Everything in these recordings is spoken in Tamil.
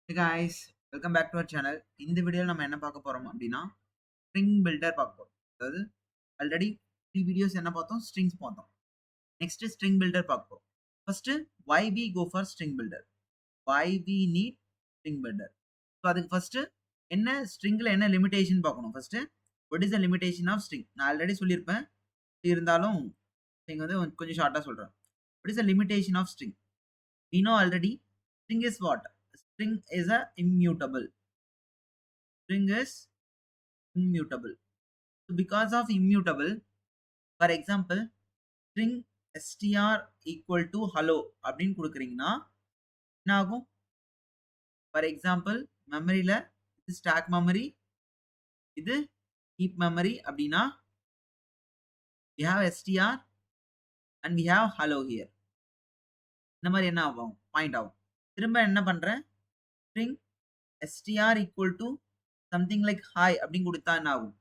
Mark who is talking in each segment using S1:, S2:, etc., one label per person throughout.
S1: Hey guys, welcome back to our channel. இந்த வீடியோல நம்ம என்ன பார்க்க போறோம் அப்படின்னா ஸ்ட்ரிங் பில்டர் பார்க்க போறோம். அதாவது ஆல்ரெடி 3 வீடியோஸ் என்ன பார்த்தோம்? ஸ்ட்ரிங்ஸ் பார்த்தோம். நெக்ஸ்ட் ஸ்ட்ரிங் பில்டர் பார்க்க போறோம். First why we go for string builder? Why we need string builder? So அதுக்கு ஃபர்ஸ்ட் என்ன ஸ்ட்ரிங்ல என்ன லிமிடேஷன் பார்க்கணும். First what is the limitation of string? நான் ஆல்ரெடி சொல்லியிருப்பேன். இருந்தாலும் நீங்க வந்து கொஞ்சம் ஷார்ட்டா சொல்றேன். What is the limitation of string? We know already string is what? String is a immutable. String is immutable. So because of immutable, for example, string str equal to hello அப்படின்னு கொடுக்குறீங்கன்னா என்ன ஆகும்? ஃபார் எக்ஸாம்பிள் மெமரியில இது ஸ்டாக் மெமரி, இது ஹீப் மெமரி அப்படின்னா we have str and we have hello here. இந்த மாதிரி என்ன ஆகும்? பாயிண்ட் ஆகும். திரும்ப என்ன பண்றேன்? string str equal to something like hi அப்படின்னு கொடுத்தா என்ன ஆகும்?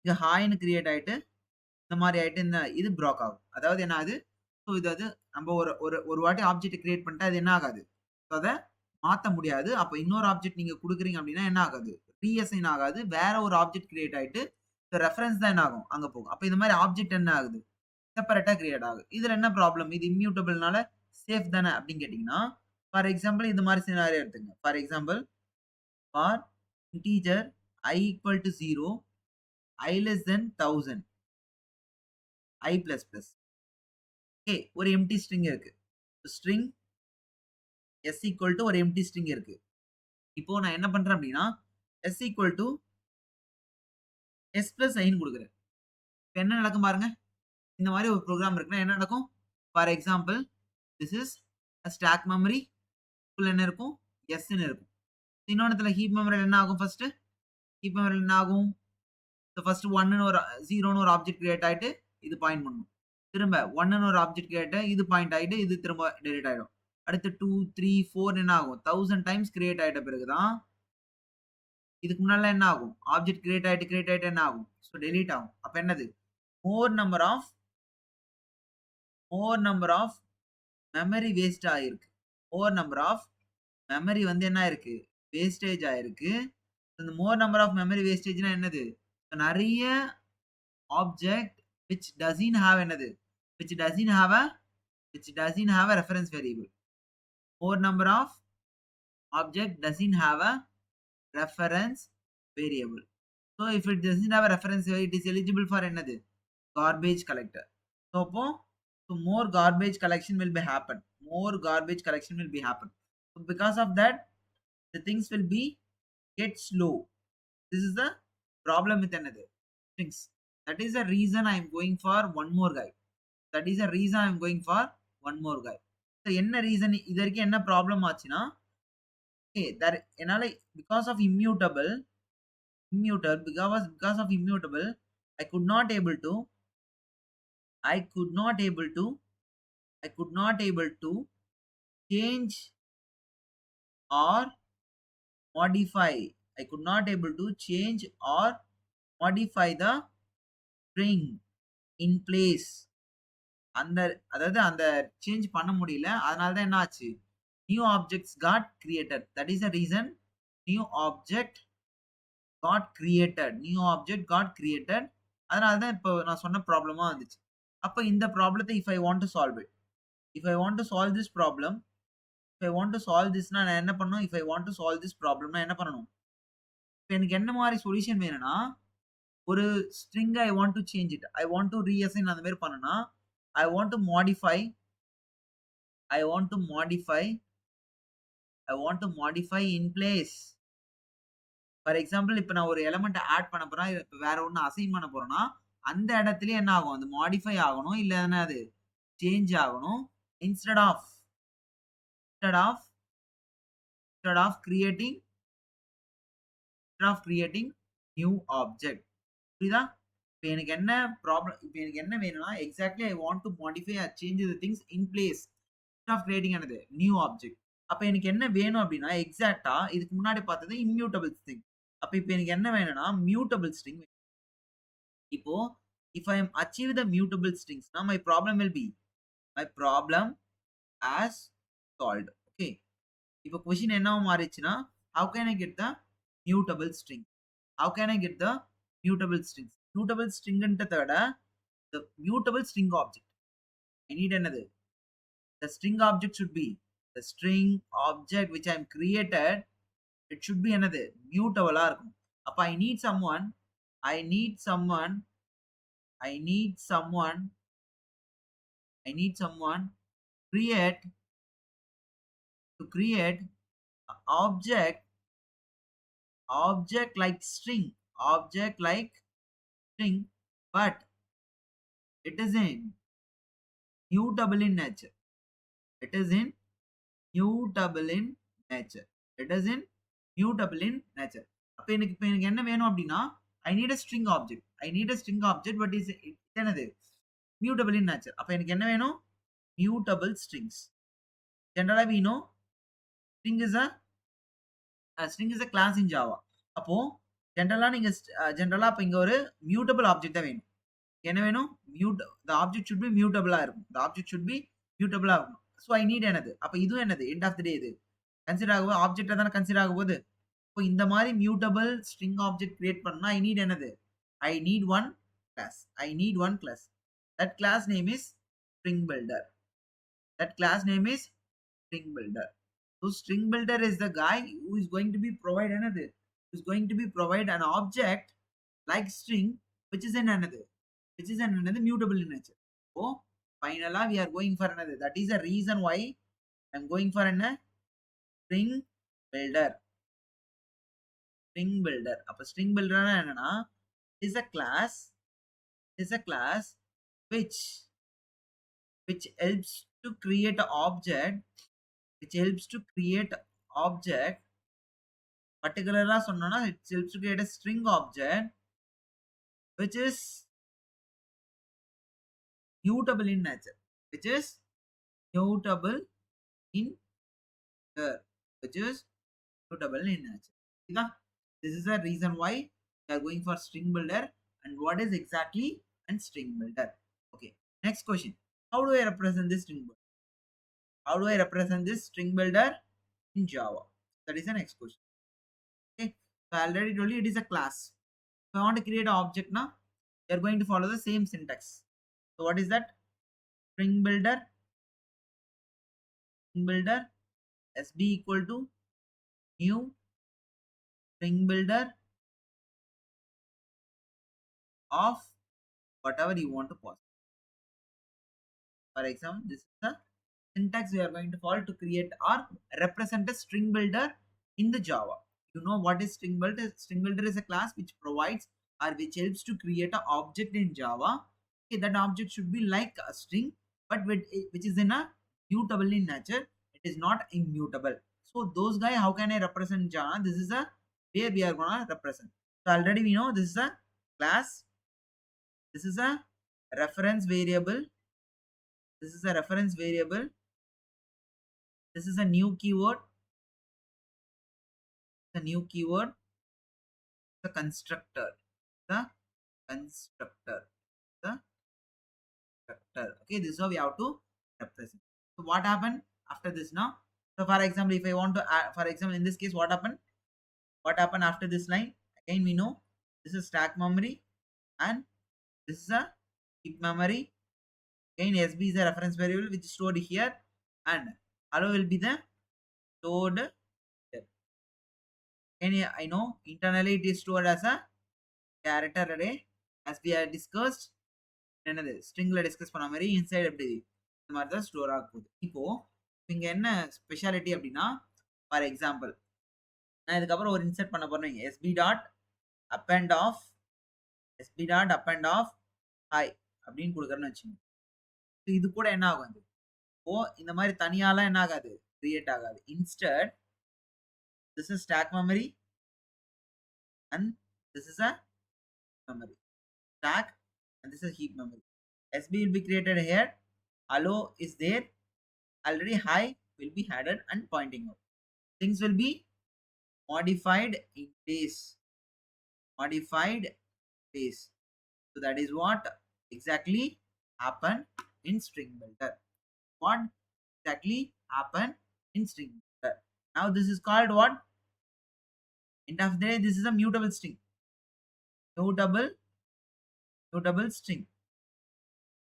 S1: இது ஹாய்னு கிரியேட் ஆயிட்டு இந்த மாதிரி ஆயிட்டு இது ப்ராக் ஆகும். அதாவது என்ன ஆகுது? ஸோ இது அது நம்ம ஒரு ஒரு ஒரு வாட்டி ஆப்ஜெக்ட் கிரியேட் பண்ணிட்டா அது என்ன ஆகாது? ஸோ அதை மாற்ற முடியாது. அப்போ இன்னொரு ஆப்ஜெக்ட் நீங்க கொடுக்குறீங்க அப்படின்னா என்ன ஆகாது? ரீஅசைன் ஆகாது. வேற ஒரு ஆப்ஜெக்ட் கிரியேட் ஆயிட்டு ரெஃபரன்ஸ் தான் என்ன ஆகும்? அங்க போகும். அப்போ இந்த மாதிரி ஆப்ஜெக்ட் என்ன ஆகுது? செப்பரேட்டா கிரியேட் ஆகுது. இதுல என்ன ப்ராப்ளம்? இது இம்யூட்டபிள்னால சேஃப் தானே அப்படின்னு கேட்டீங்கன்னா, ஃபார் எக்ஸாம்பிள் இந்த மாதிரி சினாரியோ எடுத்துங்க. For example for integer I equal to 0, I less than 1000, I plus plus. Okay, ஒரு எம்ப்டி ஸ்ட்ரிங் இருக்கு. ஸ்ட்ரிங் s equal to ஒரு எம்ப்டி ஸ்ட்ரிங் இருக்கு. இப்போ நான் என்ன பண்றேன் அப்படின்னா s equal to s plus iன்னு கொடுக்குறேன். இப்போ என்ன நடக்கும் பாருங்க. இந்த மாதிரி ஒரு ப்ரோக்ராம் இருக்குன்னா என்ன நடக்கும்? For example this is stack memory, உள்ள என்ன இருக்கும்? s ன்னு இருக்கும். இன்னொன்னுத்துல ஹீப் மெமரியில் என்ன ஆகும்? ஃபர்ஸ்ட் ஹீப் மெமரியில் என்ன ஆகும்? ஃபர்ஸ்ட் 1ன்னு ஒரு 0ன்னு ஒரு ஆப்ஜெக்ட் கிரியேட் ஆயிட்டு இது பாயிண்ட் பண்ணும். திரும்ப 1ன்னு ஒரு ஆப்ஜெக்ட் கிரியேட் இது பாயிண்ட் ஆயிட்டு இது திரும்ப டெலிட் ஆயிடும். அடுத்து 2, 3, 4 என்ன ஆகும்? 1000 டைம்ஸ் கிரியேட் ஆயிட்ட பிறகுதான் இதுக்கு முன்னால என்ன ஆகும்? ஆப்ஜெக்ட் கிரியேட் ஆயிட்டு என்ன ஆகும்? ஸோ டெலீட் ஆகும். அப்ப என்னது? More number of memory waste ஆயிருக்கு. மோர் நம்பர் ஆஃப் மெமரி வந்து என்ன ஆயிருக்கு? வேஸ்டேஜ் ஆயிருக்கு. இந்த மோர் நம்பர் ஆஃப் மெமரி வேஸ்டேஜ்னா என்னது? நிறைய ஆப்ஜெக்ட் which doesn't have என்னது? which doesn't have a reference variable. More number of object doesn't have a reference variable. So if it doesn't have a reference variable, it is eligible for என்னது? Garbage collector. So more garbage collection will be happen. More garbage collection will be happen. So because of that, the things will be get slow. This is the problem with another things. That is the reason I am going for one more guy. That is the reason I am going for one more guy. So என்ன ரீசன் இதற்கு என்ன ப்ராப்ளம் ஆச்சுன்னா, என்னால because of immutable because of immutable I could not able to change or modify. I could not able to change or modify the string in place. அதாவது அந்த சேஞ்ச் பண்ண முடியல. அதனால தான் என்ன ஆச்சு? New objects got created. That is the reason new object got created. அதனால தான் இப்போ நான் சொன்ன ப்ராப்ளமா வந்துச்சு. அப்ப இந்த ப்ராப்ளத்தை if I want to solve it, if I want to solve this problem, if I want to solve திஸ்னா நான் என்ன பண்ணணும்? If I want to solve this ப்ராப்ளம்னா என்ன பண்ணணும்? இப்போ எனக்கு என்ன மாதிரி சொல்யூஷன் வேணும்னா, ஒரு string I want to change it, I want to reassign அந்த மாதிரி பண்ணனா, I want to modify in place. For example இப்ப நான் ஒரு எலிமெண்ட் ஆட் பண்ண போறேன். இப்ப வேற ஒண்ணு அசைன் பண்ண போறேன்னா, அந்த இடத்துலயே என்ன ஆகும்? அது மாடிஃபை ஆகணும். இல்லன்னா அது சேஞ்ச் ஆகணும். instead of creating new object. புரியுதா? இப்ப எனக்கு என்ன ப்ராப்ளம்? இப்ப எனக்கு என்ன வேணும்னா, exactly I want to modify or change the things in place of creating another new object. அப்ப எனக்கு என்ன வேணும் அப்படின்னா, எக்ஸாக்ட்டா இதுக்கு முன்னாடி பார்த்தது இம்யூட்டபிள் ஸ்ட்ரிங். அப்ப இப்ப எனக்கு என்ன வேணும்னா, மியூட்டபிள் ஸ்ட்ரிங். இப்போ if I am achieve the mutable strings, now my problem as solved. Okay. இப்போ கொஸ்டின் என்ன மாறிச்சுன்னா, how can I get the mutable string? How can I get the mutable strings? Mutable string the mutable string object. I need another. The string object should be the string object which I am created. It should be another mutable. Appa, I need someone. I need someone. I need someone. I need someone create to create a object like string, object like string, but it is in mutable in nature. It is in mutable in nature. It is in mutable in nature. அப்ப எனக்கு என்ன வேணும் அப்படின்னா I need a string object. I need a string object, but is என்னது mutable in nature. அப்ப எனக்கு என்ன வேணும் mutable strings. Generally we know string is a class in Java. அப்போ ஜெனரலா நீங்க ஜெனரலா அப்ப இங்க ஒரு mutable object தான் வேணும். என்ன வேணும் the object should be mutable இருக்கும். The object should be mutable இருக்கும். So I need என்னது அப்ப இதுவும் என்னது end of the day இது கன்சிடர் ஆகும் ஆப்ஜெக்ட் தான கன்சிடர் ஆகும் போது இப்போ இந்த மாதிரி mutable string object create பண்ணா I need என்னது I need one class. I need one class. That class name is string builder. That class name is string builder. So string builder is the guy who is going to be provide another, who is going to be provide an object like string which is another mutable in nature. So finally we are going for another. That is the reason why I am going for a string builder. String builder. அப்ப string builder என்னன்னா is a class which helps to create an object, particularly சொன்னோம்னா it helps to create a string object which is mutable in nature, which is mutable in nature. This is the reason why we are going for string builder. And what is exactly and string builder? Okay, next question. How do I represent this string builder? How do I represent this string builder in Java? That is the next question. Okay, so I already told you it is a class. If I want to create an object now, we are going to follow the same syntax. So what is that? String builder SB equal to new string builder of whatever you want to pass. For example, this is the syntax we are going to follow to create or represent a string builder in the Java. You know what is string builder? String builder is a class which provides or which helps to create an object in Java. Okay, that object should be like a string, but which is in a mutable in nature. It is not immutable. So those guys, how can I represent Java? This is a where we are gonna represent. So already we know this is a class. This is a reference variable. This is a reference variable. This is a new keyword. The new keyword. The constructor. The constructor. The constructor. Okay, this is how we have to represent. So what happened after this now? So for example, if I want to add, for example, in this case, what happened? What happened after this line? Again, we know this is stack memory and this is a heap memory. Again, SB is a reference variable which is stored here and hello will be the stored here. And I know internally it is stored as a character array as we have discussed. என்னது ஸ்ட்ரிங்ல டிஸ்கஸ் பண்ண மாதிரி இன்சைட் எப்படி இந்த மாதிரி தான் ஸ்டோர் ஆக போகுது. இப்போ இங்க என்ன ஸ்பெஷாலிட்டி அப்படின்னா ஃபார் எக்ஸாம்பிள் நான் இதுக்கப்புறம் ஒரு இன்சர்ட் பண்ண போறேன் SP dot append of hi அப்படின்னு கொடுக்குறேன்னு வச்சுங்க. இது கூட என்ன ஆகும் அது இப்போ இந்த மாதிரி தனியாலாம் என்ன ஆகாது கிரியேட் ஆகாது. Instead this is stack memory and this is a memory stack and this is heap memory. SB will be created here. Hello is there. Already hi will be added and pointing out. Things will be modified in place. So that is what exactly happened in string builder. What exactly happened in string builder? Now this is called what? End of the day, this is a mutable string. Mutable string,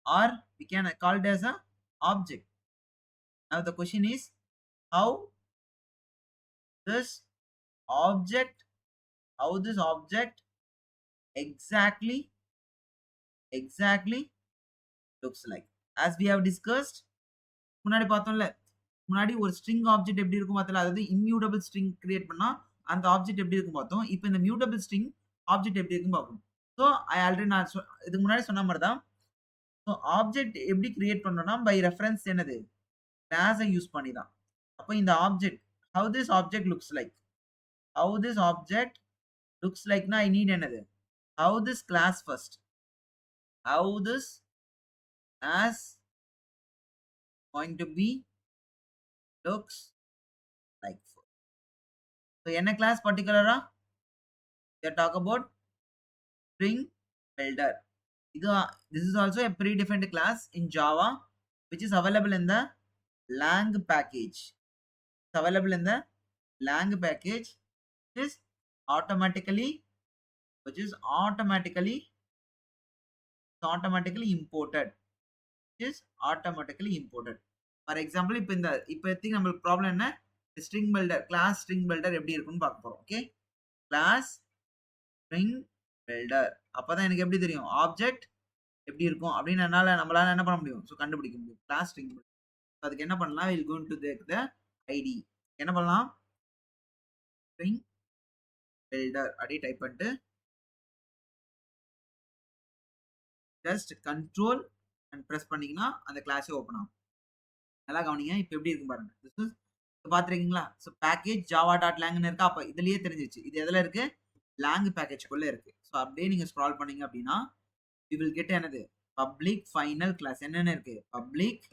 S1: or we can call it as a object. Now the question is, how this object, exactly looks like. As we have discussed, முன்னாடி பார்த்தோம்ல, முன்னாடி ஒரு ஸ்ட்ரிங் ஆப்ஜெக்ட் எப்படி இருக்கும் பார்த்தல, அதாவது இம்யூட்டபிள் ஸ்ட்ரிங் கிரியேட் பண்ணா அந்த ஆப்ஜெக்ட் எப்படி இருக்கும் பார்த்தோம். இப்போ இந்த மியூட்டபிள் ஸ்ட்ரிங் ஆப்ஜெக்ட் எப்படி இருக்கும் பார்க்கணும். ஸோ நான் இதுக்கு முன்னாடி சொன்ன மாதிரி தான். ஸோ ஆப்ஜெக்ட் எப்படி கிரியேட் பண்ணோம்னா பை ரெஃபரன்ஸ் என்னது, கிளாஸை யூஸ் பண்ணி தான். அப்போ இந்த object, how this object looks like, னா I need என்னது, how this class first, how this class going to be looks like. So என்ன class particular-ஆ we talk about string builder. This is also a predefined class in Java which is available in the lang package. It's available in the lang package which is automatically imported. For example, இப்போ நம்மளுக்கு ப்ராப்ளம் என்ன, string builder, class string builder எப்படி இருக்கும்னு பார்க்க போறோம். ஓகே, class string builder அப்பதான் எனக்கு எப்படி தெரியும் ஆப்ஜெக்ட் எப்படி இருக்கும் அப்படின்னு நம்மளால என்ன பண்ண முடியும், ஸோ கண்டுபிடிக்க முடியும். Class string builder. அதுக்கு என்ன பண்ணலாம், we'll go to the id. என்ன பண்ணலாம், string builder அப்படி டைப் பண்ணிட்டு ஜஸ்ட் கண்ட்ரோல் அண்ட் பிரஸ் பண்ணீங்கன்னா அந்த கிளாஸே ஓப்பன் ஆகும். நல்லா கவனிங்க, இப்போ எப்படி இருக்கும் பாருங்க. திஸ் இஸ் பார்த்துருக்கீங்களா. ஸோ பேக்கேஜ் ஜாவா டாட் லேங்னு இருக்கா, அப்போ இதுலயே தெரிஞ்சிச்சு இது எதில் இருக்கு, லேங் பேக்கேஜ்குள்ளே இருக்கு. ஸோ அப்படியே நீங்க ஸ்க்ரால் பண்ணீங்க அப்படின்னா we will get என்னது, பப்ளிக் ஃபைனல் கிளாஸ் என்னென்ன இருக்கு, பப்ளிக்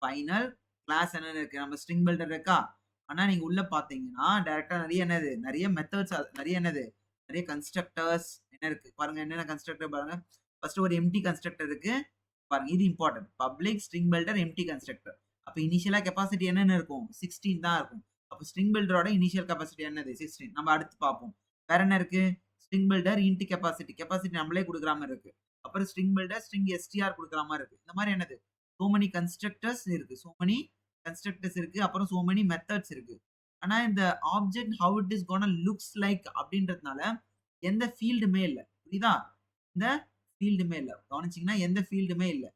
S1: ஃபைனல் கிளாஸ் என்னென்ன இருக்கு, நம்ம ஸ்ட்ரிங் பில்டர் இருக்கா. ஆனா நீங்க உள்ள பாத்தீங்கன்னா டைரக்டா நிறைய மெத்தட்ஸ், நிறைய கன்ஸ்ட்ரக்டர்ஸ் என்ன இருக்கு பாருங்க. என்னென்ன கன்ஸ்ட்ரக்டர் பாருங்க. ஃபர்ஸ்ட் ஒரு எம்டி கன்ஸ்ட்ரக்டர் இருக்கு பாருங்க, இது important. Public string builder empty constructor. அப்ப இனிஷியலா கெபாசிட்டி என்னென்ன இருக்கும், 16 தான் இருக்கும். அப்ப ஸ்ட்ரிங் பில்டரோட இனிஷியல் கெபாசிட்டி என்னது, 16. நம்ம அடுத்து பார்ப்போம். வேற என்ன இருக்கு, ஸ்ட்ரிங் பில்டர் இன்ட் கெபாசிட்டி நம்மளே கொடுக்குற மாதிரி இருக்கு. அப்புறம் ஸ்ட்ரிங் பில்டர் ஸ்ட்ரிங் எஸ்டிஆர் கொடுக்குற மாதிரி இருக்கு. இந்த மாதிரி என்னது, சோ மெனி கன்ஸ்ட்ரக்டர்ஸ் இருக்கு, அப்புறம் சோ மெனி மெத்தட்ஸ் இருக்கு. ஆனா இந்த object how it is gonna looks like அப்படின்றதுனால எந்த ஃபீல்டுமே இல்லை. புரியுதா, இந்த ஃபீல்டுமே இல்லை. கவனிச்சிங்கன்னா எந்த ஃபீல்டுமே இல்லை.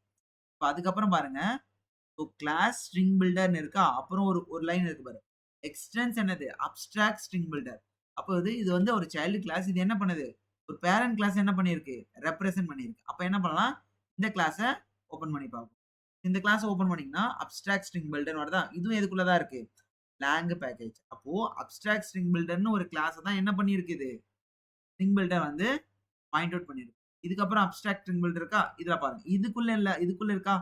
S1: இப்போ அதுக்கப்புறம் பாருங்க, கிளாஸ் ஸ்ட்ரிங் பில்டர்னு இருக்கா, அப்புறம் ஒரு லைன் இருக்கு பாரு, எக்ஸ்டென்ஸ் என்னது, அப்ஸ்ட்ராக்ட் ஸ்ட்ரிங் பில்டர். அப்போ இது வந்து ஒரு சைல்டு கிளாஸ். இது என்ன பண்ணுது, ஒரு பேரண்ட் கிளாஸ் என்ன பண்ணிருக்கு, ரெப்ரசென்ட் பண்ணிருக்கு. அப்போ என்ன பண்ணலாம், இந்த கிளாஸை ஓப்பன் பண்ணி பார்ப்போம். இந்த கிளாஸ் ஓப்பன் பண்ணீங்கன்னா அப்ஸ்ட்ராக்ட் ஸ்ட்ரிங் பில்டர் வருதா, இதுவும் எதுக்குள்ளதான் இருக்கு, லேங் பேக்கேஜ். அப்போ அப்ஸ்ட்ராக்ட் ஸ்ட்ரிங் பில்டர்னு ஒரு கிளாஸ் தான் என்ன பண்ணிருக்குது, ஸ்ட்ரிங் பில்டர் வந்து பாயிண்ட் அவுட் பண்ணிருக்கு. இதுக்கப்புறம் அப்ஸ்ட்ராக்ட் ஸ்ட்ரிங் பில்டர் இருக்கா, இதுல பாருங்க, இதுக்குள்ள இருக்கா,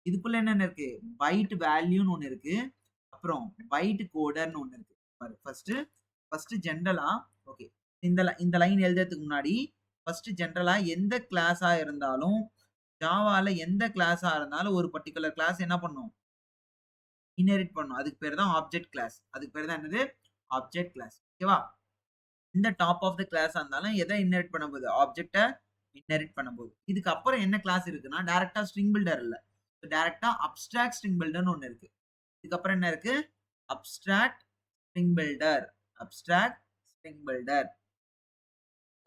S1: இதுக்குள்ள என்னென்ன இருக்கு, பைட் வேல்யூன்னு ஒண்ணு இருக்கு, அப்புறம் பைட் கோடர்னு ஒண்ணு இருக்கு. ஃபர்ஸ்ட் ஜென்ரலா, ஓகே, இந்த லைன் எழுதுறதுக்கு முன்னாடி ஃபர்ஸ்ட் ஜென்ரலா எந்த கிளாஸா இருந்தாலும், ஜாவால எந்த கிளாஸா இருந்தாலும் ஒரு பர்டிகுலர் கிளாஸ் என்ன பண்ணும், இன்ஹெரிட் பண்ணும். அதுக்கு பேர் தான் ஆப்ஜெக்ட் கிளாஸ். அதுக்கு பேர் தான் என்னது, ஆப்ஜெக்ட் கிளாஸ். ஓகேவா. இந்த டாப் ஆஃப் த கிளாஸ் இருந்தாலும் எதை இன்ஹெரிட் பண்ண போகுது, ஆப்ஜெக்ட்டை இன்ஹெரிட் பண்ண போகுது. இதுக்கு அப்புறம் என்ன கிளாஸ் இருக்குன்னா, டைரக்டா ஸ்ட்ரிங் பில்டர் இல்ல, டைரக்டா அப்ஸ்ட்ராக்ட் ஸ்ட்ரிங் பில்டர்னு ஒண்ணு இருக்கு. இதுக்கப்புறம் என்ன இருக்கு, அப்ஸ்ட்ராக்ட் ஸ்ட்ரிங் பில்டர்.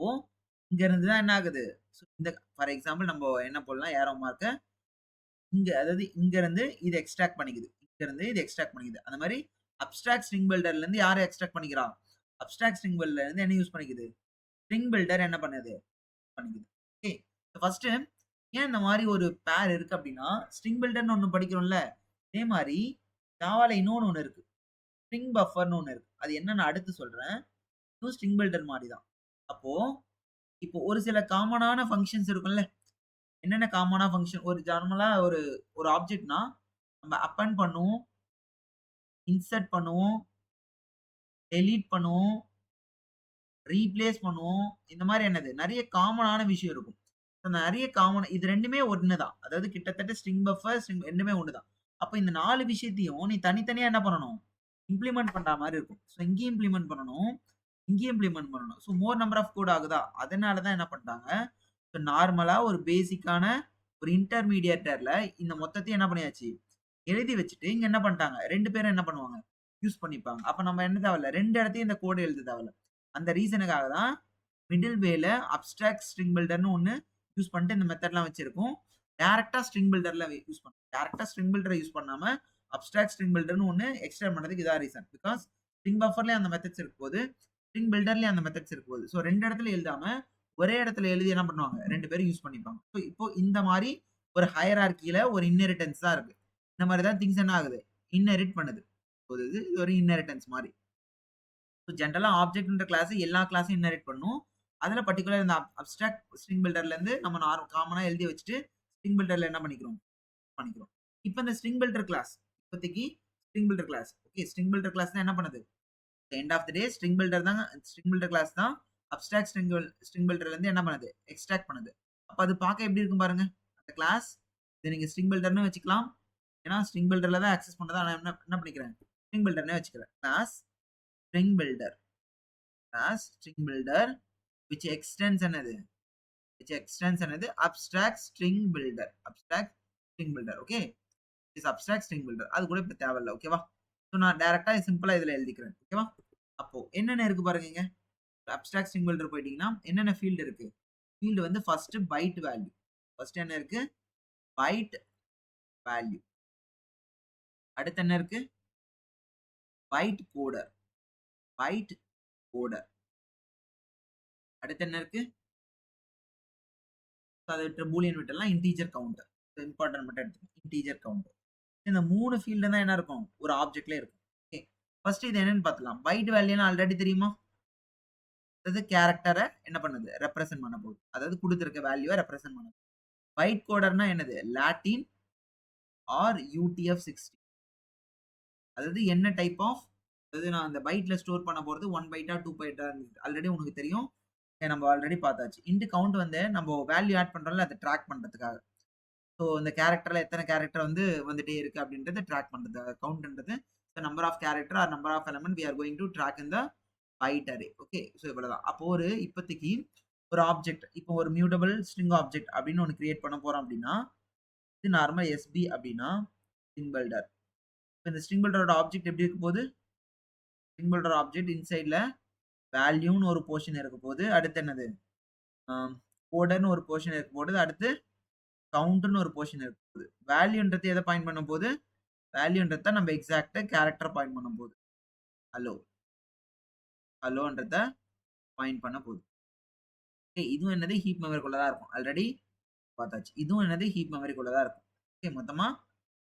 S1: ஓ, இங்க இருந்து தான் என்ன ஆகுது, இந்த ஃபார் எக்ஸாம்பிள் நம்ம என்ன போடலாம், ஏரோ மார்க்க இங்க, அதாவது இங்க இருந்து இது எக்ஸ்ட்ராக்ட் பண்ணிக்குது, இங்க இருந்து இது எக்ஸ்ட்ராக்ட் பண்ணிக்குது. அந்த மாதிரி அப்ஸ்ட்ராக்ட் ஸ்ட்ரிங் பில்டர்ல இருந்து யாரை எக்ஸ்ட்ராக்ட் பண்ணிக்கிறா, அப்ஸ்ட்ராக்ட் ஸ்ட்ரிங் பில்டர்ல இருந்து என்ன யூஸ் பண்ணிக்குது, ஸ்ட்ரிங் பில்டர் என்ன பண்ணுது, பண்ணிக்குது. ஓகே, ஃபர்ஸ்ட் ஏன் இந்த மாதிரி ஒரு பேர் இருக்கு அப்படின்னா, ஸ்ட்ரிங் பில்டர்னு ஒன்று படிக்கிறோம்ல, அதே மாதிரி ஜாவால இன்னொன்று இருக்கு, ஸ்ட்ரிங் பஃபர்னு ஒன்று இருக்கு. அது என்னன்னு அடுத்து சொல்றேன். இதுவும் ஸ்ட்ரிங் பில்டர் மாதிரி தான். அப்போ இப்போ ஒரு சில காமனான ஃபங்க்ஷன்ஸ் இருக்கும்ல, என்னென்ன காமனா ஃபங்க்ஷன், ஒரு நார்மலா ஒரு ஆப்ஜெக்ட்னா நம்ம அப்பெண்ட் பண்ணுவோம், இன்சர்ட் பண்ணுவோம், டெலீட் பண்ணுவோம், ரீப்ளேஸ் பண்ணுவோம். இந்த மாதிரி என்னது நிறைய காமனான விஷயம் இருக்கும். நிறைய காமன், இது ரெண்டுமே ஒண்ணுதான். அதாவது கிட்டத்தட்ட ஸ்ட்ரிங் பஃபர் ரெண்டுமே ஒண்ணுதான். அப்ப இந்த 4 விஷயத்தையும் நீ தனித்தனியா என்ன பண்ணணும், இம்ப்ளிமெண்ட் பண்ற மாதிரி இருக்கும். ஸோ இங்கேயும் இம்ப்ளிமெண்ட் பண்ணணும், இங்கேயும் இம்ப்ளிமெண்ட் பண்ணணும். So more number of code ஆகுதா? அதனால தான் என்ன பண்ணிட்டாங்க, ஸோ நார்மலா ஒரு பேசிக்கான ஒரு இன்டர்மீடியேட்டர்ல இந்த மொத்தத்தையும் என்ன பண்ணியாச்சு, எழுதி வச்சுட்டு இங்க என்ன பண்ணிட்டாங்க, 2 பேரும் என்ன பண்ணுவாங்க, யூஸ் பண்ணிப்பாங்க. அப்ப நம்ம என்ன தேவையில்ல, 2 இடத்தையும் இந்த கோட் எழுத தேவையில்ல. அந்த ரீசனுக்காக தான் மிடில் வேல அப்ஸ்ட்ராக்ட் ஸ்ட்ரிங் பில்டர்ன்னு ஒண்ணு யூஸ் பண்ணிட்டு இந்த மெத்தட்லாம் வச்சிருக்கோம். டைரக்ட்டா ஸ்ட்ரிங் பில்டர்ல யூஸ் பண்ணோம். டைரக்ட்டா ஸ்ட்ரிங் பில்டர யூஸ் பண்ணாம அப்ஸ்ட்ராக்ட் ஸ்ட்ரிங் பில்டர்ன்னு ஒண்ணு எக்ஸ்டெண்ட் பண்ணதுக்கு இதான் ரீசன். பிகாஸ் ஸ்ட்ரிங் பஃபர்லயும் அந்த மெத்தட்ஸ் இருக்கும்போது, ஸ்ட்ரிங் பில்டர்லயும் அந்த மெத்தட்ஸ் இருக்கும்போது, ஸோ 2 இடத்துல எழுதாம ஒரே இடத்துல எழுதி என்ன பண்ணுவாங்க, 2 பேரும் யூஸ் பண்ணிப்பாங்க. ஸோ இப்போ இந்த மாரி ஒரு ஹையரார்கில ஒரு இன்ஹெரிட்டன்ஸ் தான் இருக்கு. இந்த மாரி தான் திங்ஸ் என்ன ஆகுது, இன்ஹெரிட் பண்ணுது. இது ஒரு இன்ஹெரிட்டன்ஸ் மாரி. ஸோ ஜென்ரலா ஆப்ஜெக்ட்ன்ற கிளாஸ் எல்லா கிளாஸையும் இன்ஹெரிட் பண்ணும். அதுல பர்ட்டிகுலர் இந்த அப்ஸ்ட்ராக்ட் ஸ்ட்ரிங் பில்டர்ல இருந்து நம்ம காமனா எழுதி வச்சுட்டு ஸ்ட்ரிங் பில்டர்ல என்ன பண்ணிக்கிறோம். இப்ப இந்த ஸ்ட்ரிங் பில்டர் கிளாஸ் இப்போதைக்கு string builder class. Okay, string builder class தான் என்ன பண்ணுது? End of the day string builder class தான் அப்ஸ்ட்ராக்ட் ஸ்ட்ரிங் பில்டர்ல இருந்து என்ன பண்ணுது? எக்ஸ்ட்ராக்ட் பண்ணுது. அப்ப அது பார்க்க எப்படி இருக்கும் பாருங்க. அந்த கிளாஸ் இத நீங்க ஸ்ட்ரிங் பில்டர்னு வச்சுக்கலாம். ஏன்னா ஸ்ட்ரிங் பில்டர்ல தான் ஆக்சஸ் பண்ணதா நான் என்ன பண்ணிக்கிறேன்? ஸ்ட்ரிங் பில்டர்னே வச்சுக்கிறேன். Class string builder. Class string builder which extends என்னது? abstract string builder. Abstract string builder. Okay. This abstract string builder. அது கூட இப்ப தேவையில்ல. ஓகேவா? ஸோ நான் டைரக்டா சிம்பிளா இதுல எழுதிக்கிறேன். ஓகேவா? அப்போ என்னென்ன இருக்கு பாருங்க இங்க. abstract string builder போயிட்டீங்கன்னா என்னென்ன ஃபீல்ட் இருக்கு? ஃபீல்ட் வந்து ஃபர்ஸ்ட் பைட் வேல்யூ. ஃபர்ஸ்ட் என்ன இருக்கு? Byte value. அடுத்து என்ன இருக்கு? Byte coder. Byte coder. அடுத்து என்ன இருக்கு? அதை விட்டு பூலியன் விட்டெல்லாம் இன்டீஜர் கவுண்டர். இம்பார்ட்டன்ட் மட்டும் எடுத்துக்கோங்க. Integer counter. இந்த 3 ஃபீல்டு தான் என்ன இருக்கும்? ஒரு ஆப்ஜெக்ட்ல இருக்கும். ஓகே. ஃபர்ஸ்ட் இது என்னன்னு பார்க்கலாம். பைட் வேல்யூனா ஆல்ரெடி தெரியுமா? அதாவது கேரக்டரை என்ன பண்ணுது? ரெப்ரசென்ட் பண்ண போகுது. அதாவது கொடுத்திருக்க வேல்யூவை ரெப்ரசென்ட் பண்ணுது. பைட் கோடர்னா என்னது? Latin or UTF-60. அதாவது என்ன டைப் ஆஃப், அதாவது நான் அந்த பைட்ல ஸ்டோர் பண்ண போறது 1 பைட்டா 2 பைட்டா ஆல்ரெடி உனக்கு தெரியும். நம்ம ஆல்ரெடி பார்த்தாச்சு. இன்ட் கவுண்ட் வந்து நம்ம வேல்யூ ஆட் பண்றோம்ல, அதை ட்ராக் பண்றதுக்காக. ஸோ இந்த கேரக்டர்ல எத்தனை கேரக்டர் வந்து வந்துட்டே இருக்கு அப்படின்றது ட்ராக் பண்றது. கவுண்ட்ன்றது number of character or number of element we are going to track in the byte array. Okay, so இவ்வளவுதான். அப்போ ஒரு இப்போதைக்கு ஒரு ஆப்ஜெக்ட், இப்போ ஒரு மியூட்டபிள் ஸ்ட்ரிங் ஆப்ஜெக்ட் அப்படின்னு ஒன்று கிரியேட் பண்ண போறோம் அப்படின்னா, இது நார்மல் SB அப்படின்னா ஸ்ட்ரிங் பில்டர். இந்த ஸ்ட்ரிங் பில்டரோட ஆப்ஜெக்ட் எப்படி இருக்க போகுது? ஸ்ட்ரிங் பில்டர் ஆப்ஜெக்ட் இன்சைட்ல வேல்யூன்னு ஒரு போர்ஷன் இருக்க போகுது. அடுத்து என்னது? கோடர்னு ஒரு போர்ஷன் இருக்க போகுது. அடுத்து கவுண்ட்னு ஒரு போர்ஷன் இருக்க போகுது. வேல்யூன்றது எதை பாயிண்ட் பண்ண போகுது? வேல்யூன்றத நம்ம எக்ஸாக்ட்டா கேரக்டர் பாயிண்ட் பண்ண போகுது. ஹலோன்றத பாயிண்ட் பண்ண போகுது. ஓகே, இதுவும் என்னது? ஹீப் மெமரிக்குள்ள தான் இருக்கும். ஆல்ரெடி பார்த்தாச்சு. இதுவும் என்னது? ஹீப் மெமரிக்குள்ள தான் இருக்கும். ஓகே, மொத்தமா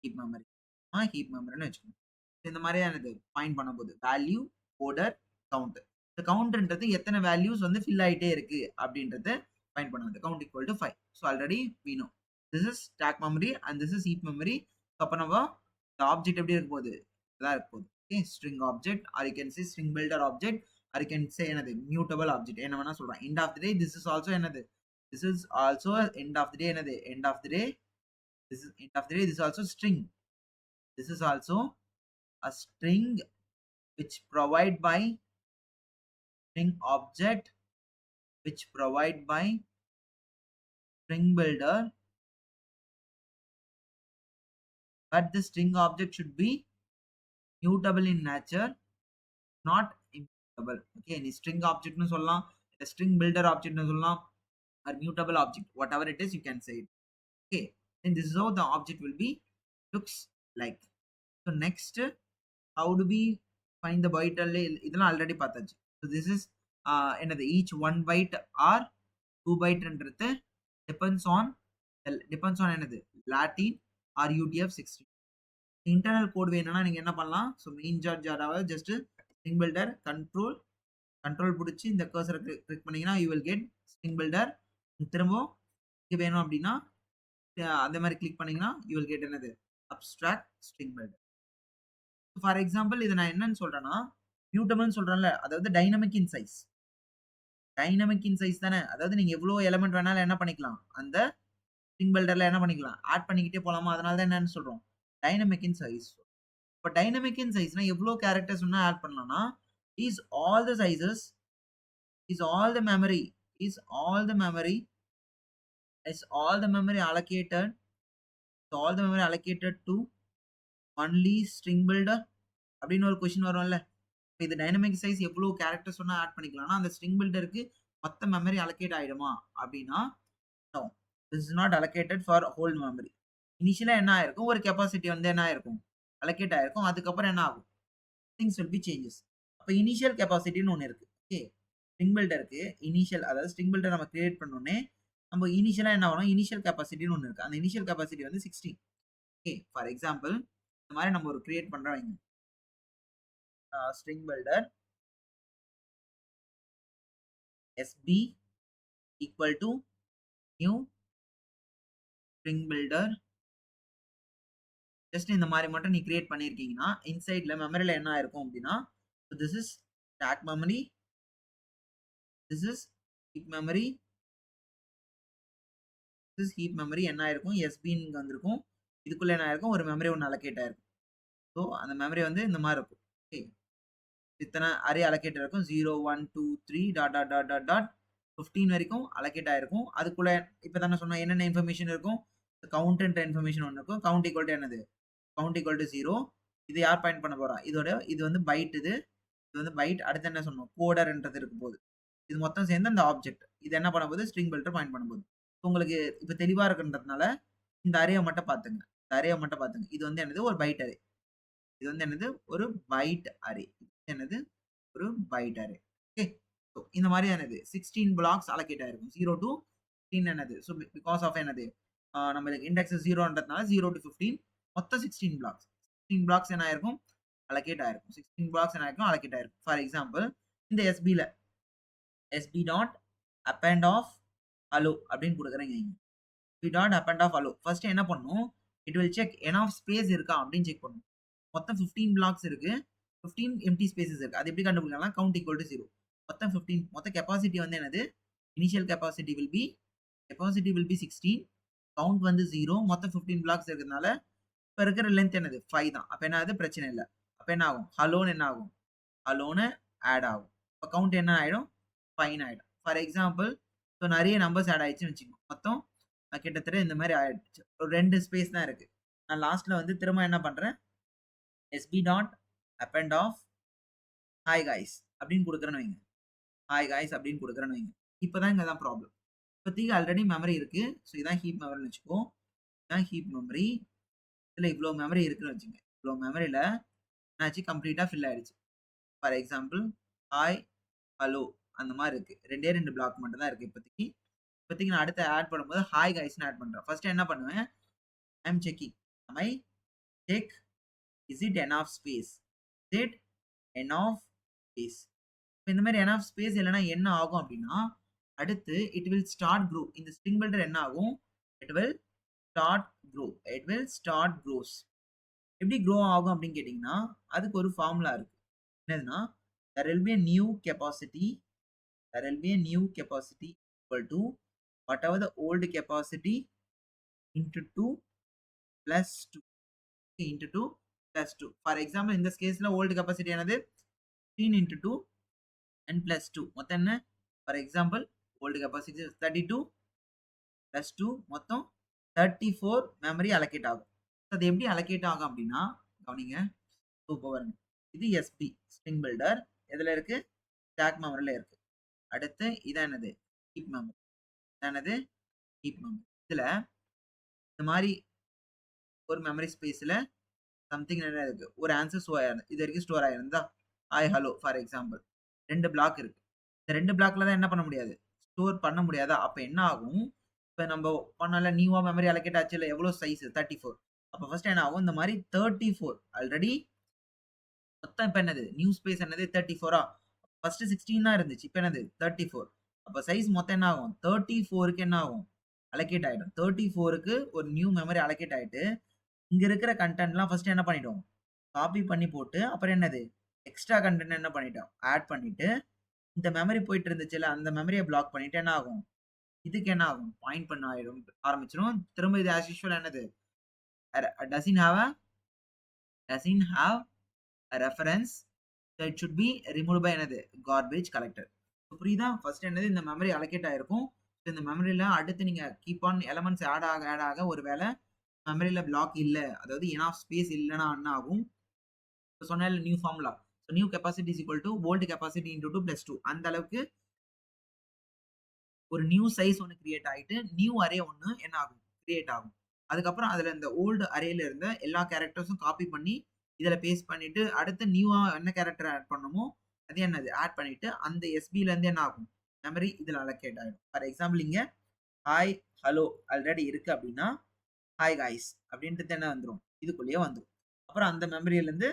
S1: ஹீப் மெமரின்னு வச்சுக்கோங்க. இந்த மாதிரி என்னது? பாயிண்ட் பண்ண போகுது. Value, coder, count. இந்த கவுண்ட்ன்றது எத்தனை வேல்யூஸ் வந்து ஃபில் ஆயிட்டே இருக்கு அப்படின்றது பாயிண்ட் பண்ணுது. Count equal to 5. So already we know this is stack memory and this is heap memory. அப்ப நம்ம the object எப்படி இருக்க போகுது? இதா இருக்க போகுது. Okay, string object or you can say string builder object or you can say என்னது? mutable object. என்ன வேணா சொல்றேன். End of the day this is also என்னது? This is also end of the day என்னது? End of the day this is also string. This is also a string which provide by string object which provide by string builder, but the string object should be mutable in nature, not immutable. Okay, any string object nu sollalam, a string builder object nu sollalam, or mutable object, whatever it is you can say it. Okay, then this is how the object will be looks like. So next, how do we find the byte? இதெல்லாம் ஆல்ரெடி பார்த்தாச்சு. So this is என்னது? each 1 byte or 2 byte ன்றது depends on என்னது? Latin or UTF-60. Internal code வேணும்னா நீங்க என்ன பண்ணலாம்? ஸோ மெயின் ஜாவாவை ஜஸ்ட் ஸ்ட்ரிங் பில்டர் கண்ட்ரோல் பிடிச்சி இந்த கர்சரை கிளிக் பண்ணீங்கன்னா you will get string builder. திரும்பவும் இது வேணும் அப்படின்னா அதே மாதிரி கிளிக் பண்ணீங்கன்னா யூ வில் கெட் என்னது? Abstract string builder. For example இதை நான் என்னன்னு சொல்றேன்னா, மியூட்டபிள்னு சொல்றேன்ல, அதாவது dynamic in size. Dynamic in size தானே? அதாவது நீங்க எவ்வளவு எலிமெண்ட் வேணாலும் என்ன பண்ணிக்கலாம்? அந்த ஸ்ட்ரிங் பில்டர்ல என்ன பண்ணிக்கலாம்? ஆட் பண்ணிக்கிட்டே போலாமா? அதனால தான் என்னன்னு சொல்றோம்? Dynamic in size. இப்போ டைனமிக் இன் சைஸ்னா எவ்வளோ கேரக்டர்ஸ் வேணா ஆட் பண்ணலாம்னா, is all the sizes is all the memory is all the memory is all the memory allocated all the memory allocated to only string builder அப்படின்னு ஒரு கொஸ்டின் வரும்ல. இப்ப இது டைனமிக் சைஸ் எவ்வளவு கேரக்டர்ஸ் வேணா ஆட் பண்ணிக்கலாம்னா அந்த ஸ்ட்ரிங் பில்டருக்கு மொத்த மெமரி அலோகேட் ஆயிடுமா அப்படின்னா no, this is not allocated for whole memory. இனிஷியலா என்ன ஆயிருக்கும், ஒரு கெப்பாசிட்டி வந்து என்ன ஆயிருக்கும், அலோகேட் ஆயிருக்கும். அதுக்கப்புறம் என்ன ஆகும், திங்ஸ் வில் பி சேஞ்சஸ். அப்ப இனிஷியல் கெப்பாசிட்டின்னு ஒன்று இருக்கு. ஓகே, ஸ்ட்ரிங் பில்டருக்கு இனிஷியல், அதாவது ஸ்ட்ரிங் பில்டர் நம்ம கிரியேட் பண்ணோடனே நம்ம இனிஷியலா என்ன ஆகணும், இனிஷியல் கெப்பாசிட்டின்னு ஒன்று இருக்கு. அந்த இனிஷியல் கெப்பாசிட்டி வந்து 16. ஓகே, ஃபார் எக்ஸாம்பிள் இந்த மாதிரி நம்ம ஒரு கிரியேட் பண்றோம் வைங்க. string builder sb equal to new string builder. Just இந்த மாதிரி மட்டும் நீ கிரியேட் பண்ணிருக்கீங்கன்னா இன்சைட்ல மெமரியில என்ன இருக்கும் அப்படின்னா, this is stack memory, this is heap memory, this is heap memory. என்ன ஆயிருக்கும், sb இங்க வந்திருக்கும். இதுக்குள்ள என்ன ஆயிருக்கும், ஒரு மெமரி ஒன்று அலோகேட் ஆயிருக்கும். ஸோ அந்த மெமரி வந்து இந்த மாதிரி இருக்கும். ஓகே, இத்தனை அரே அலோகேட் இருக்கும். 0 1 2 3 dot dot dot dot dot 15 வரைக்கும் அலோகேட் ஆயிருக்கும். அதுக்குள்ள இப்போ தானே சொன்ன என்னென்ன இன்ஃபர்மேஷன் இருக்கும், கவுண்ட் இன்ஃபர்மேஷன் ஒன்று இருக்கும். கவுண்ட் ஈக்குவல் டு என்னது, கவுண்ட் ஈக்குவல் டு 0. இது யார் பாயிண்ட் பண்ண போறா, இது வந்து பைட், இது வந்து பைட். அடுத்து என்ன சொன்னோம், கோடர்ன்றது இருக்கும் போது இது மொத்தம் சேர்ந்து அந்த ஆப்ஜெக்ட் இது என்ன பண்ண போது, ஸ்ட்ரிங் பில்டர் பாயிண்ட் பண்ணும்போது. உங்களுக்கு இப்போ தெளிவா இருக்குன்றதுனால இந்த அரேவை மட்டும் பாத்துங்க, இந்த அரேவை மட்டும் பாத்துங்க. இது வந்து என்னது, ஒரு பைட் அரே. இது வந்து என்னது, ஒரு பைட் அரே. என்னது, ஒரு பைட் அரே. ஓகே, ஸோ இந்த மாதிரி என்னது 16 பிளாக்ஸ் அலோகேட் ஆயிருக்கும். 0 to 15 என்னது, ஸோ பிகாஸ் ஆஃப் என்னது, நம்மளுக்கு இண்டெக்ஸ் 0ன்றதுனால 0 to 15 மொத்தம் 16 பிளாக்ஸ். 16 பிளாக்ஸ் என்ன ஆயிருக்கும், அலோகேட் ஆயிருக்கும். 16 பிளாக்ஸ் என்ன ஆயிருக்கும், அலோகேட் ஆயிருக்கும். ஃபார் எக்ஸாம்பிள் இந்த எஸ்பில sb dot append of hello அப்படின்னு கொடுக்குறேங்க. sb dot append of hello first என்ன பண்ணும், it will check enough space இருக்கா அப்படின்னு செக் பண்ணும். மொத்தம் 15 பிளாக்ஸ் இருக்கு, 15 எம்டி ஸ்பேசஸ் இருக்கு. அது எப்படி கண்டுபிடிக்கலாம், கவுண்ட் ஈக்குவல் டு 0. மொத்தம் 15, மொத்த கெப்பாசிட்டி வந்து என்னது, initial capacity will be 16, count வந்து 0, மொத்தம் 15 பிளாக்ஸ் இருக்கிறதுனால இப்போ இருக்கிற லென்த் என்னது 5 தான். அப்போ என்ன ஆகுது, பிரச்சனை இல்லை. அப்போ என்ன ஆகும், ஹலோன்னு என்ன ஆகும், ஹலோன்னு ஆட் ஆகும். இப்போ கவுண்ட் என்ன ஆயிடும், 5 ஆயிடும். ஃபார் எக்ஸாம்பிள் ஸோ நிறைய நம்பர்ஸ் ஆட் ஆயிடுச்சுன்னு வச்சுக்கோங்க. மொத்தம் கிட்டத்தட்ட இந்த மாதிரி ஆயிடுச்சு. ஒரு 2 ஸ்பேஸ் தான் இருக்கு. நான் லாஸ்ட்ல வந்து திரும்ப என்ன பண்றேன், sb dot append of hi guys அப்படின்னு கொடுக்குறேன்னு வைங்க. hi guys அப்படின்னு கொடுக்குறேன்னு வைங்க. இப்போதான் இங்கே தான் ப்ராப்ளம். இப்போதைக்கு ஆல்ரெடி மெமரி இருக்கு. ஸோ இதான் ஹீப் மெமரின்னு வச்சுக்கோ. இதான் ஹீப் மெமரி. இதில் இவ்வளோ மெமரி இருக்குன்னு வச்சுங்க. இவ்வளோ மெமரியில் என்னாச்சு, கம்ப்ளீட்டாக ஃபில் ஆயிடுச்சு. ஃபார் எக்ஸாம்பிள் ஹாய் ஹலோ அந்த மாதிரி இருக்கு. 2 பிளாக் மட்டும் தான் இருக்கு இப்போதைக்கு. இப்போதைக்கு நான் அடுத்து ஆட் பண்ணும்போது ஹாய் கைஸ்னு ஆட் பண்ணுறேன். ஃபர்ஸ்ட் என்ன பண்ணுவேன், I am checking, I check is it enough space, is it enough space. இப்போ இந்த மாதிரி enough ஸ்பேஸ் இல்லைன்னா என்ன ஆகும் அப்படின்னா, அடுத்து இட் வில் ஸ்டார்ட் க்ரோ. இந்த ஸ்ட்ரிங் பில்டர் என்ன ஆகும், it will start grow, it will start grows. எப்படி க்ரோ ஆகும் அப்படின்னு கேட்டிங்கன்னா, அதுக்கு ஒரு ஃபார்முலா இருக்கு. என்னதுன்னா, there will be a new capacity equal to whatever the old capacity into 2 plus 2 into 2 plus 2. For example in this case la old capacity என்னது 15 into 2 and plus 2 மொத்தம் என்ன, for example old capacity is 32 plus 2 மொத்தம் 34 memory allocate ஆகும். அது எப்படி allocate ஆகும் அப்படின்னா கவனிங்க, சூப்பர். இது sb string builder எதுல இருக்கு, stack memoryல இருக்கு. அடுத்து இதான் என்னது, heap memory. இதானது heap memory. இதுல இந்த மாதிரி ஒரு மெமரி ஸ்பேஸ்ல சம்திங் என்ன இருக்கு, ஒரு ஆன்சர் ஸ்டோர் ஆயிருந்து, இது வரைக்கும் ஸ்டோர் ஆயிருந்தா hi hello for example 2 block இருக்கு. இந்த 2 பிளாக்ல தான் என்ன பண்ண முடியாது, ஸ்டோர் பண்ண முடியாதா. அப்ப என்ன ஆகும், இப்போ நம்ம பண்ணல நியூவா மெமரி அலோகேட் ஆச்சு இல்லை, எவ்வளோ சைஸ் 34. அப்போ ஃபர்ஸ்ட் என்ன ஆகும், இந்த மாதிரி 34 ஆல்ரெடி மொத்தம் இப்போ என்னது நியூ ஸ்பேஸ் என்னது 34ஆ, ஃபர்ஸ்ட் 16 தான் இருந்துச்சு, இப்போ என்னது 34. அப்போ சைஸ் மொத்தம் என்ன ஆகும், 34க்கு என்ன ஆகும், அலோகேட் ஆகிடும். 34க்கு ஒரு நியூ மெமரி அலோகேட் ஆகிட்டு இங்க இருக்கிற கண்டென்ட்லாம் ஃபர்ஸ்ட் என்ன பண்ணிட்டோம், காப்பி பண்ணி போட்டு அப்புறம் என்னது எக்ஸ்ட்ரா கண்டென்ட் என்ன பண்ணிட்டோம், ஆட் பண்ணிட்டு இந்த மெமரி போயிட்டு இருந்துச்சுல அந்த மெமரியை பிளாக் பண்ணிட்டு என்ன ஆகும், இதுக்கு என்ன ஆகும், பாயிண்ட் பண்ண ஆரம்பிச்சிடும். திரும்ப இது ஆஸ் யூஷுவல் என்னது doesn't have a reference, so it should be removed by என்னது garbage collector. புரியுதா? ஃபர்ஸ்ட் என்னது இந்த மெமரி அலோகேட் ஆயிருக்கும். இந்த மெமரில அடுத்து நீங்க கீப் ஆன் எலிமெண்ட்ஸ் ஆட் ஆக ஒரு வேள மெமரில பிளாக் இல்ல. அதாவது எனஃப் ஸ்பேஸ் இல்லன்னா என்ன ஆகும்? இப்ப சொன்னேன்ல new formula. New capacity is equal to old capacity into 2 plus 2. அந்த அளவுக்கு ஒரு நியூ சைஸ் ஒண்ணு கிரியேட் ஆயிட்டு, நியூ அரே ஒண்ணு என்ன ஆகும்? கிரியேட் ஆகும். அதுக்கப்புறம் அதுல இந்த ஓல்ட் அரேல இருந்த எல்லா கேரக்டர்ஸும் காப்பி பண்ணி, இதுல பேஸ்ட் பண்ணிட்டு, அடுத்து நியூவா என்ன கேரக்டர் ஆட் பண்ணணுமோ, அது என்னது? ஆட் பண்ணிட்டு, அந்த எஸ்பில இருந்து என்ன ஆகும்? மெமரி இதுல அலோகேட் ஆயிடும். ஃபார் எக்ஸாம்பிள் இங்க ஹாய், ஹலோ ஆல்ரெடி இருக்கு அப்டின்னா, ஹாய் காய்ஸ் அப்டின்றது என்ன வந்துரும்? இதுக்குள்ளேயே வந்துரும். அப்புறம் அந்த மெமரில இருந்து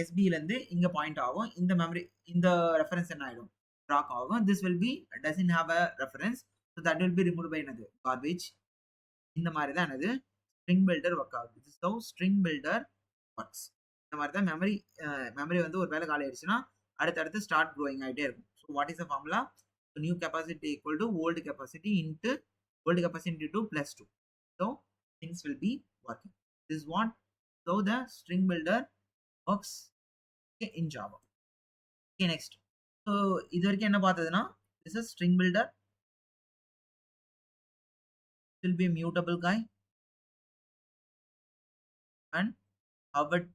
S1: எஸ்பில இருந்து இங்க பாயிண்ட் ஆகும். இந்த மெமரி இந்த ரெஃபரன்ஸ் என்ன ஆயிடும்? ப்ராக் ஆகும். This will be doesn't have a reference. So that will be removed by என்னது? கார்பேஜ். இந்த மாரி தான் என்னது? ஸ்ட்ரிங் பில்டர் ஒர்க் ஆகுது. This is how string builder works. இந்த மாரி தான் மெமரி வந்து ஒரு வேளை காலி ஆயிடுச்சுன்னா, அடுத்து ஸ்டார்ட் க்ரோயிங் ஆயிட்டே இருக்கும். So what is the formula? New capacity equal to old capacity into old capacity into 2 plus 2. So things will be working. This is what so the string builder works okay, in Java. Okay, next. So இது வரைக்கும் என்ன பார்த்ததுன்னா, this is string builder will be mutable guy and how it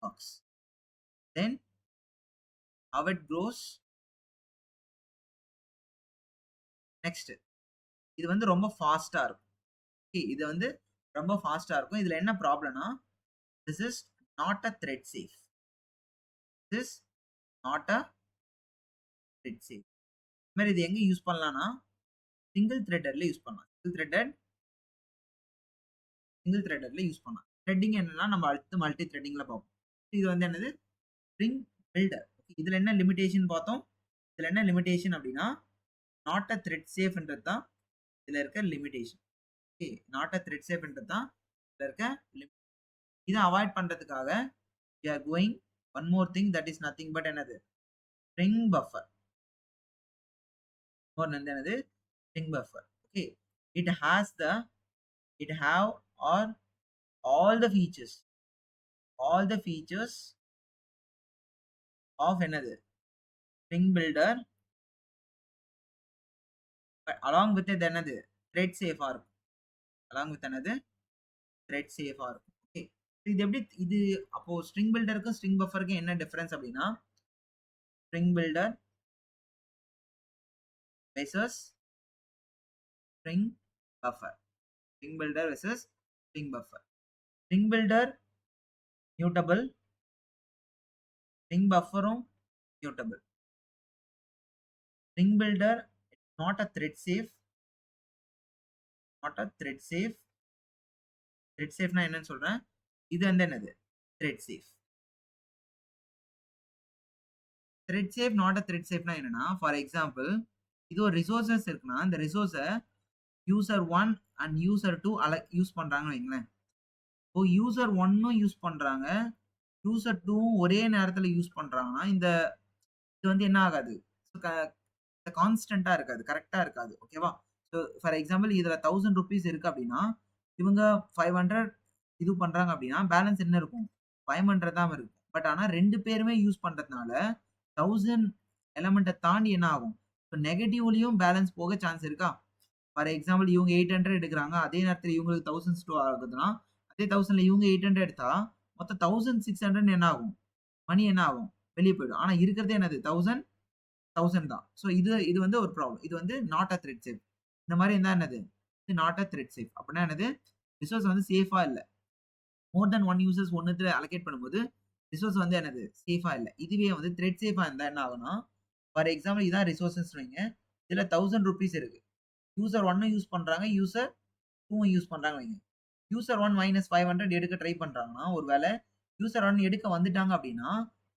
S1: works. Then how it grows. Next. இது வந்து ரொம்ப ஃபாஸ்டா இருக்கும். Okay, இது வந்து ரொம்ப ஃபாஸ்டா இருக்கும். இதுல என்ன ப்ராப்ளம்னா, this is not a thread safe. This is not a thread safe. இந்த மாதிரி இது எங்க யூஸ் பண்ணலாம்னா, சிங்கிள் த்ரெட்டர்ல யூஸ் பண்ணலாம். சிங்கிள் த்ரெட்டர்ல யூஸ் பண்ணலாம். த்ரெட்டிங் என்னன்னா நம்ம அடுத்து மல்டி த்ரெட்டிங்ல பார்ப்போம். இது வந்து என்னது? String builder. இதுல என்ன லிமிடேஷன் பார்த்தோம்? இதுல என்ன லிமிடேஷன் அப்படின்னா, நாட் அ த்ரெட் சேஃப்ன்றது தான் இதுல இருக்க limitation. Okay, not a thread சேஃப்ன்றது தான் இதுல இருக்க லிமிட். இதை அவாய்ட் பண்றதுக்காக we are going one more thing that is nothing but என்னது? string buffer. ஒரு என்னது? string buffer. Okay, it have or all the features of என்னது? string builder but along with it என்னது? thread safe ஆ இருக்கும். along with என்னது? thread safe ஆ இருக்கும். ஓகே, இது எப்படி? இது அப்போ string builderக்கும் string bufferக்கும் என்ன டிஃபரன்ஸ் அப்படின்னா, string builder versus string buffer. string builder versus string buffer. string builder mutable, string bufferும் mutable. string builder not a thread safe. thread safe நான் என்னன்னு சொல்றேன்? இது வந்து என்னது? thread safe. thread safe not a thread safe னா என்னன்னா, ஃபார் எக்ஸாம்பிள் இது ஒரு ரிசோர்சஸ் இருக்குன்னா, இந்த ரிசோர்ஸை யூசர் 1 அண்ட் யூசர் 2 யூஸ் பண்றாங்கன்னு வைங்களேன். இப்போ யூசர் 1ம் யூஸ் பண்றாங்க, யூசர் 2ம் ஒரே நேரத்துல யூஸ் பண்றாங்கன்னா, இது வந்து என்ன ஆகாது? கான்ஸ்டன்டா இருக்காது, கரெக்டா இருக்காது. ஓகேவா? ஸோ ஃபார் எக்ஸாம்பிள் இதுல 1000 ரூபீஸ் இருக்கு அப்படின்னா, இவங்க 500 இது பண்றாங்க அப்படின்னா, பேலன்ஸ் என்ன இருக்கும்? 500 தான் இருக்கும். பட் ஆனா 2 பேருமே யூஸ் பண்றதுனால 1000 எலிமெண்ட்ட தாண்டி என்ன ஆகும்? ஸோ நெகட்டிவ்லயும் பேலன்ஸ் போக சான்ஸ் இருக்கா? ஃபார் எக்ஸாம்பிள் இவங்க 800 எடுக்குறாங்க. அதே நேரத்துல இவங்களுக்கு 1000 ஆகுதுன்னா, அதே 1000ல இவங்க 800 எடுத்தா, மொத்தம் 1600 என்ன ஆகும்? மணி என்ன ஆகும்? வெளிய போயிடும். ஆனா இருக்கிறதே என்னது? 1000 தான். ஸோ இது வந்து ஒரு ப்ராப்ளம். இது வந்து நாட் அ த்ரெட் சேஃப். இந்த மாரி இருந்தா என்னது? இது நாட் அ த்ரெட் சேஃப். அப்படின்னா என்னது? ரிசோர்ஸ் வந்து சேஃபா இல்ல. மோர் தென் 1 யூசர்ஸ் ஒண்ணுத்துல அலோகேட் பண்ணும்போது, ரிசோர்ஸ் வந்து என்னது? சேஃபா இல்ல. இதுவே வந்து த்ரெட் சேஃபா இருந்தா என்ன ஆகும்னா, ஃபார் எக்ஸாம்பிள் இதான் ரிசோர்ஸ்ன்னு வைங்க. இதுல 1000 ரூபீஸ் இருக்கு. யூசர் 1 யூஸ் பண்றாங்க, யூசர் 2 யூஸ் பண்றாங்க வைங்க. யூசர் 1 மைனஸ் 500 எடுக்க ட்ரை பண்றாங்கன்னா, ஒருவேளை யூசர் 1 எடுக்க வந்துட்டாங்க அப்படின்னா,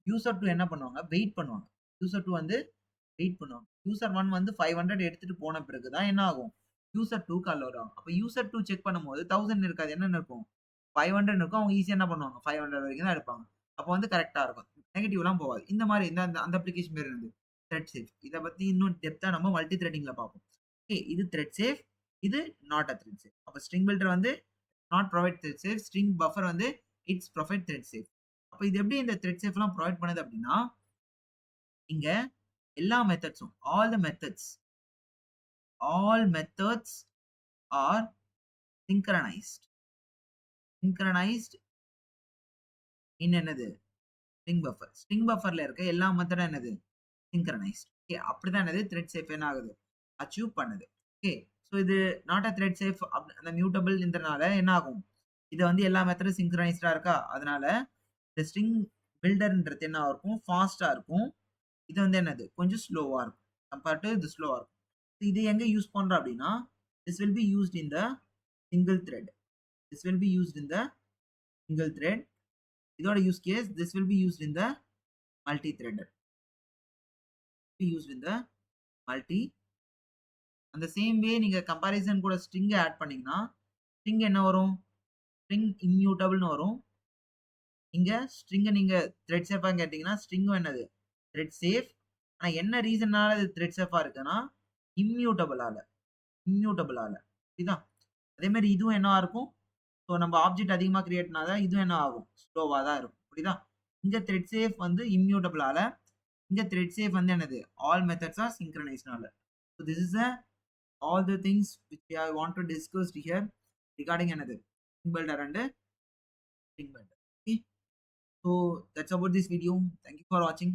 S1: யூசர் 2 என்ன பண்ணுவாங்க? வெயிட் பண்ணுவாங்க. யூசர் 2 வந்து வெயிட் பண்ணுவாங்க. யூசர் 1 வந்து 500 எடுத்துட்டு போன பிறகு தான் என்ன ஆகும்? யூசர் 2 கால் வரும். அப்ப யூசர் 2 செக் பண்ணும்போது 1000 இருக்காது. என்னன்னு இருக்கும்? 500 இருக்கும். அவங்க ஈஸியா என்ன பண்ணுவாங்க? 500 வரைக்கும் தான் எடுப்பாங்க. அப்ப வந்து கரெக்ட்டா இருக்கும். நெகட்டிவ்லாம் போகாது. இந்த மாரி அந்த அப்ளிகேஷன் பேர் என்னது? Thread safe. இத பத்தி இன்னும் டெப்த்தா நம்ம மல்டி த்ரெடிங்ல பார்ப்போம். ஓகே, இது த்ரெட் சேஃப். இது நாட் அ த்ரெட் சேஃப். அப்ப ஸ்ட்ரிங் பில்டர் வந்து not provide thread safe. String buffer வந்து இட்ஸ் ப்ரொவைட் த்ரெட் சேஃப். அப்ப இது எப்படி இந்த த்ரெட் சேஃப்லாம் ப்ரொவைட் பண்ணுது அப்படின்னா, இங்க எல்லா மெத்தட்ஸும் all methods are synchronized. Synchronized in என்னது? String buffer. ஸ்ட்ரிங் பஃபர்ல இருக்க எல்லா மெத்தடும் என்னது? சிங்க்ரனைஸ்ட். ஓகே. அப்படிதான் என்னது? த்ரெட் சேஃப் என்ன ஆகுது? அச்சீவ் பண்ணுது. ஓகே. ஸோ இது நாட் அ த்ரெட் சேஃப் அந்த மியூட்டபிள்ன்றனால என்ன ஆகும்? இது வந்து எல்லா மெத்தடும் சிங்க்ரனைஸ்டா இருக்கா? அதனால இந்த ஸ்ட்ரிங் பில்டர்ன்றது என்ன இருக்கும்? ஃபாஸ்ட்டா இருக்கும். இது வந்து என்னது? கொஞ்சம் ஸ்லோவா இருக்கும். கம்பேர்ட் டூ இது ஸ்லோவா இருக்கும். இது எங்க யூஸ் பண்றோம் அப்படின்னா, this will be used in the single thread. This will be used in the single thread. இதோட use case this will be used in the multi threaded. Used in the multi. அந்த சேம் வே நீங்க கம்பேரிசன் கூட ஸ்ட்ரிங் ஆட் பண்ணீங்கன்னா, ஸ்ட்ரிங் என்ன வரும்? ஸ்ட்ரிங் இம்யூட்டபிள்னு வரும். இங்க ஸ்ட்ரிங்க நீங்க த்ரெட் சேஃபா கேட்டீங்கன்னா, ஸ்ட்ரிங்கும் என்னது? Thread safe. ஆனா என்ன ரீசன்னால இது த்ரெட் சேஃபா இருக்குன்னா, இம்யூட்டபிளால. இம்யூட்டபிளால. புரியுதா? அதே மாரி இதுவும் என்னவா இருக்கும்? ஸோ நம்ம ஆப்ஜெக்ட் அதிகமா கிரியேட் பண்ணா தான் இதுவும் என்ன ஆகும்? ஸ்லோவா தான் இருக்கும். புரியுதா? இங்க த்ரெட் சேஃப் வந்து இம்யூட்டபிளால. இங்க த்ரெட் சேஃப் வந்து என்னது? ஆல் மெத்தட்ஸ் ஆர் சிங்க்ரனைஸ்ட்னால. So this is all the things which I want to discuss here regarding another string builder and string builder. Okay, so that's about this video. Thank you for watching.